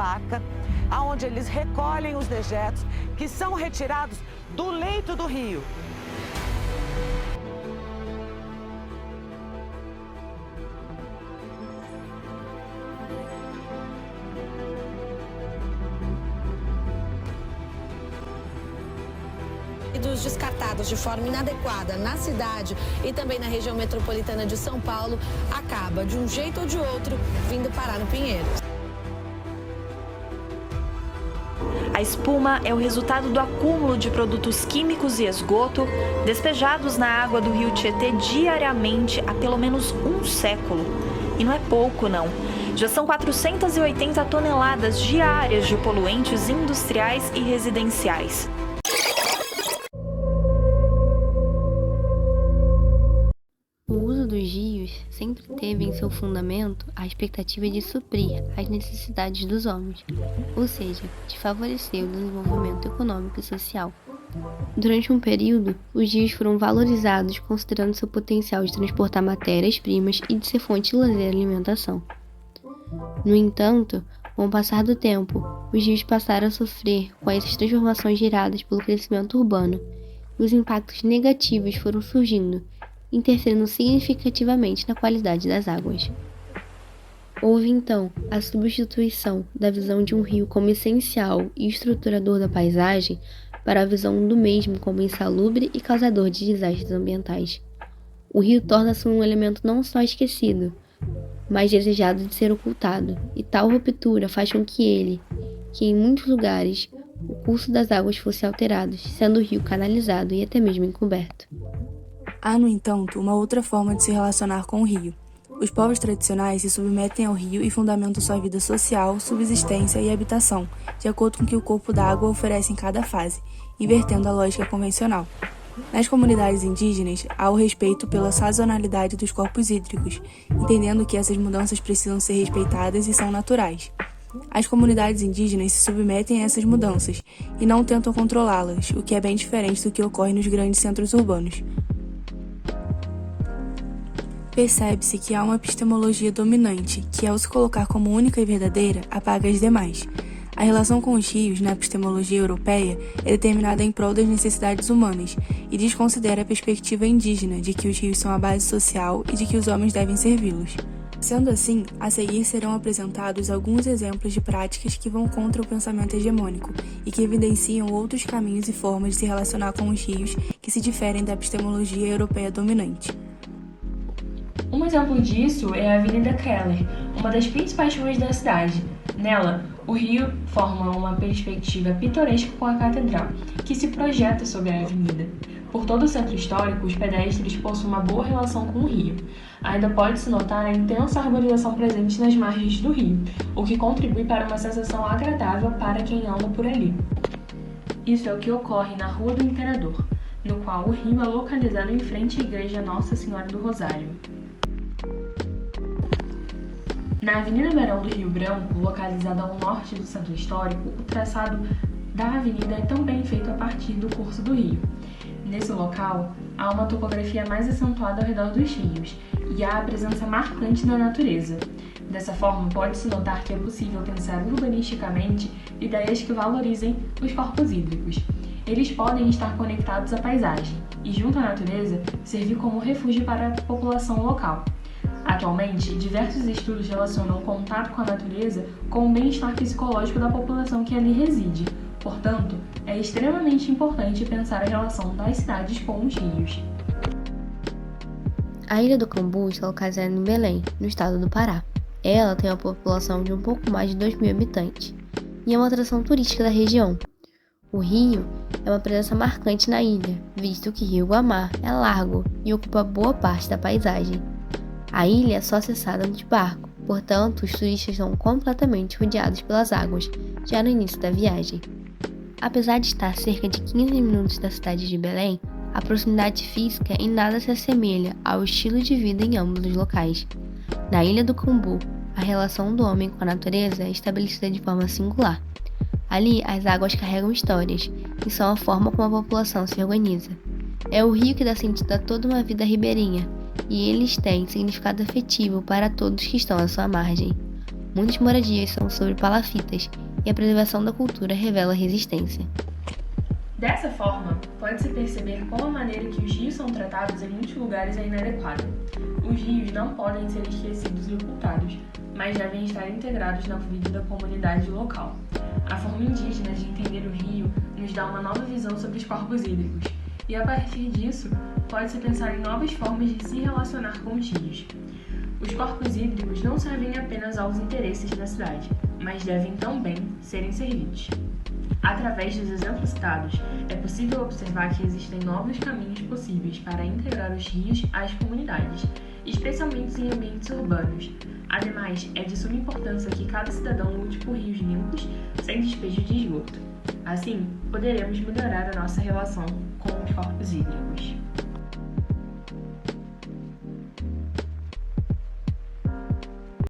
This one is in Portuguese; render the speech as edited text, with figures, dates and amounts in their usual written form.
barca, onde eles recolhem os dejetos que são retirados do leito do rio. Resíduos descartados de forma inadequada na cidade e também na região metropolitana de São Paulo acaba, de um jeito ou de outro, vindo parar no Pinheiros. A espuma é o resultado do acúmulo de produtos químicos e esgoto despejados na água do rio Tietê diariamente há pelo menos um século. E não é pouco, não. Já são 480 toneladas diárias de poluentes industriais e residenciais. O uso dos rios sempre teve em seu fundamento a expectativa de suprir as necessidades dos homens, ou seja, de favorecer o desenvolvimento econômico e social. Durante um período, os rios foram valorizados considerando seu potencial de transportar matérias-primas e de ser fonte de lazer e alimentação. No entanto, com o passar do tempo, os rios passaram a sofrer com essas transformações geradas pelo crescimento urbano, e os impactos negativos foram surgindo, interferindo significativamente na qualidade das águas. Houve, então, a substituição da visão de um rio como essencial e estruturador da paisagem para a visão do mesmo como insalubre e causador de desastres ambientais. O rio torna-se um elemento não só esquecido, mas desejado de ser ocultado, e tal ruptura faz com que em muitos lugares, o curso das águas fosse alterado, sendo o rio canalizado e até mesmo encoberto. Há, no entanto, uma outra forma de se relacionar com o rio. Os povos tradicionais se submetem ao rio e fundamentam sua vida social, subsistência e habitação, de acordo com o que o corpo d'água oferece em cada fase, invertendo a lógica convencional. Nas comunidades indígenas, há o respeito pela sazonalidade dos corpos hídricos, entendendo que essas mudanças precisam ser respeitadas e são naturais. As comunidades indígenas se submetem a essas mudanças e não tentam controlá-las, o que é bem diferente do que ocorre nos grandes centros urbanos. Percebe-se que há uma epistemologia dominante, que ao se colocar como única e verdadeira, apaga as demais. A relação com os rios, na epistemologia europeia, é determinada em prol das necessidades humanas e desconsidera a perspectiva indígena de que os rios são a base social e de que os homens devem servi-los. Sendo assim, a seguir serão apresentados alguns exemplos de práticas que vão contra o pensamento hegemônico e que evidenciam outros caminhos e formas de se relacionar com os rios que se diferem da epistemologia europeia dominante. Um exemplo disso é a Avenida Keller, uma das principais ruas da cidade. Nela, o rio forma uma perspectiva pitoresca com a catedral, que se projeta sobre a avenida. Por todo o centro histórico, os pedestres possuem uma boa relação com o rio. Ainda pode-se notar a intensa arborização presente nas margens do rio, o que contribui para uma sensação agradável para quem anda por ali. Isso é o que ocorre na Rua do Imperador, no qual o rio é localizado em frente à Igreja Nossa Senhora do Rosário. Na Avenida Barão do Rio Branco, localizada ao norte do centro histórico, o traçado da avenida é também feito a partir do curso do rio. Nesse local, há uma topografia mais acentuada ao redor dos rios e há a presença marcante da natureza. Dessa forma, pode-se notar que é possível pensar urbanisticamente ideias que valorizem os corpos hídricos. Eles podem estar conectados à paisagem e, junto à natureza, servir como refúgio para a população local. Atualmente, diversos estudos relacionam o contato com a natureza com o bem-estar psicológico da população que ali reside. Portanto, é extremamente importante pensar a relação das cidades com os rios. A Ilha do Cambu está localizada em Belém, no estado do Pará. Ela tem uma população de um pouco mais de 2.000 habitantes e é uma atração turística da região. O rio é uma presença marcante na ilha, visto que Rio Guamá é largo e ocupa boa parte da paisagem. A ilha é só acessada de barco, portanto, os turistas são completamente rodeados pelas águas, já no início da viagem. Apesar de estar a cerca de 15 minutos da cidade de Belém, a proximidade física em nada se assemelha ao estilo de vida em ambos os locais. Na Ilha do Cambu, a relação do homem com a natureza é estabelecida de forma singular. Ali, as águas carregam histórias e são a forma como a população se organiza. É o rio que dá sentido a toda uma vida ribeirinha, e eles têm significado afetivo para todos que estão à sua margem. Muitas moradias são sobre palafitas e a preservação da cultura revela resistência. Dessa forma, pode-se perceber como a maneira que os rios são tratados em muitos lugares é inadequada. Os rios não podem ser esquecidos e ocultados, mas devem estar integrados na vida da comunidade local. A forma indígena de entender o rio nos dá uma nova visão sobre os corpos hídricos, e a partir disso, pode-se pensar em novas formas de se relacionar com os rios. Os corpos hídricos não servem apenas aos interesses da cidade, mas devem também serem servidos. Através dos exemplos citados, é possível observar que existem novos caminhos possíveis para integrar os rios às comunidades, especialmente em ambientes urbanos. Ademais, é de suma importância que cada cidadão lute por rios limpos, sem despejo de esgoto. Assim, poderemos melhorar a nossa relação com os corpos hídricos.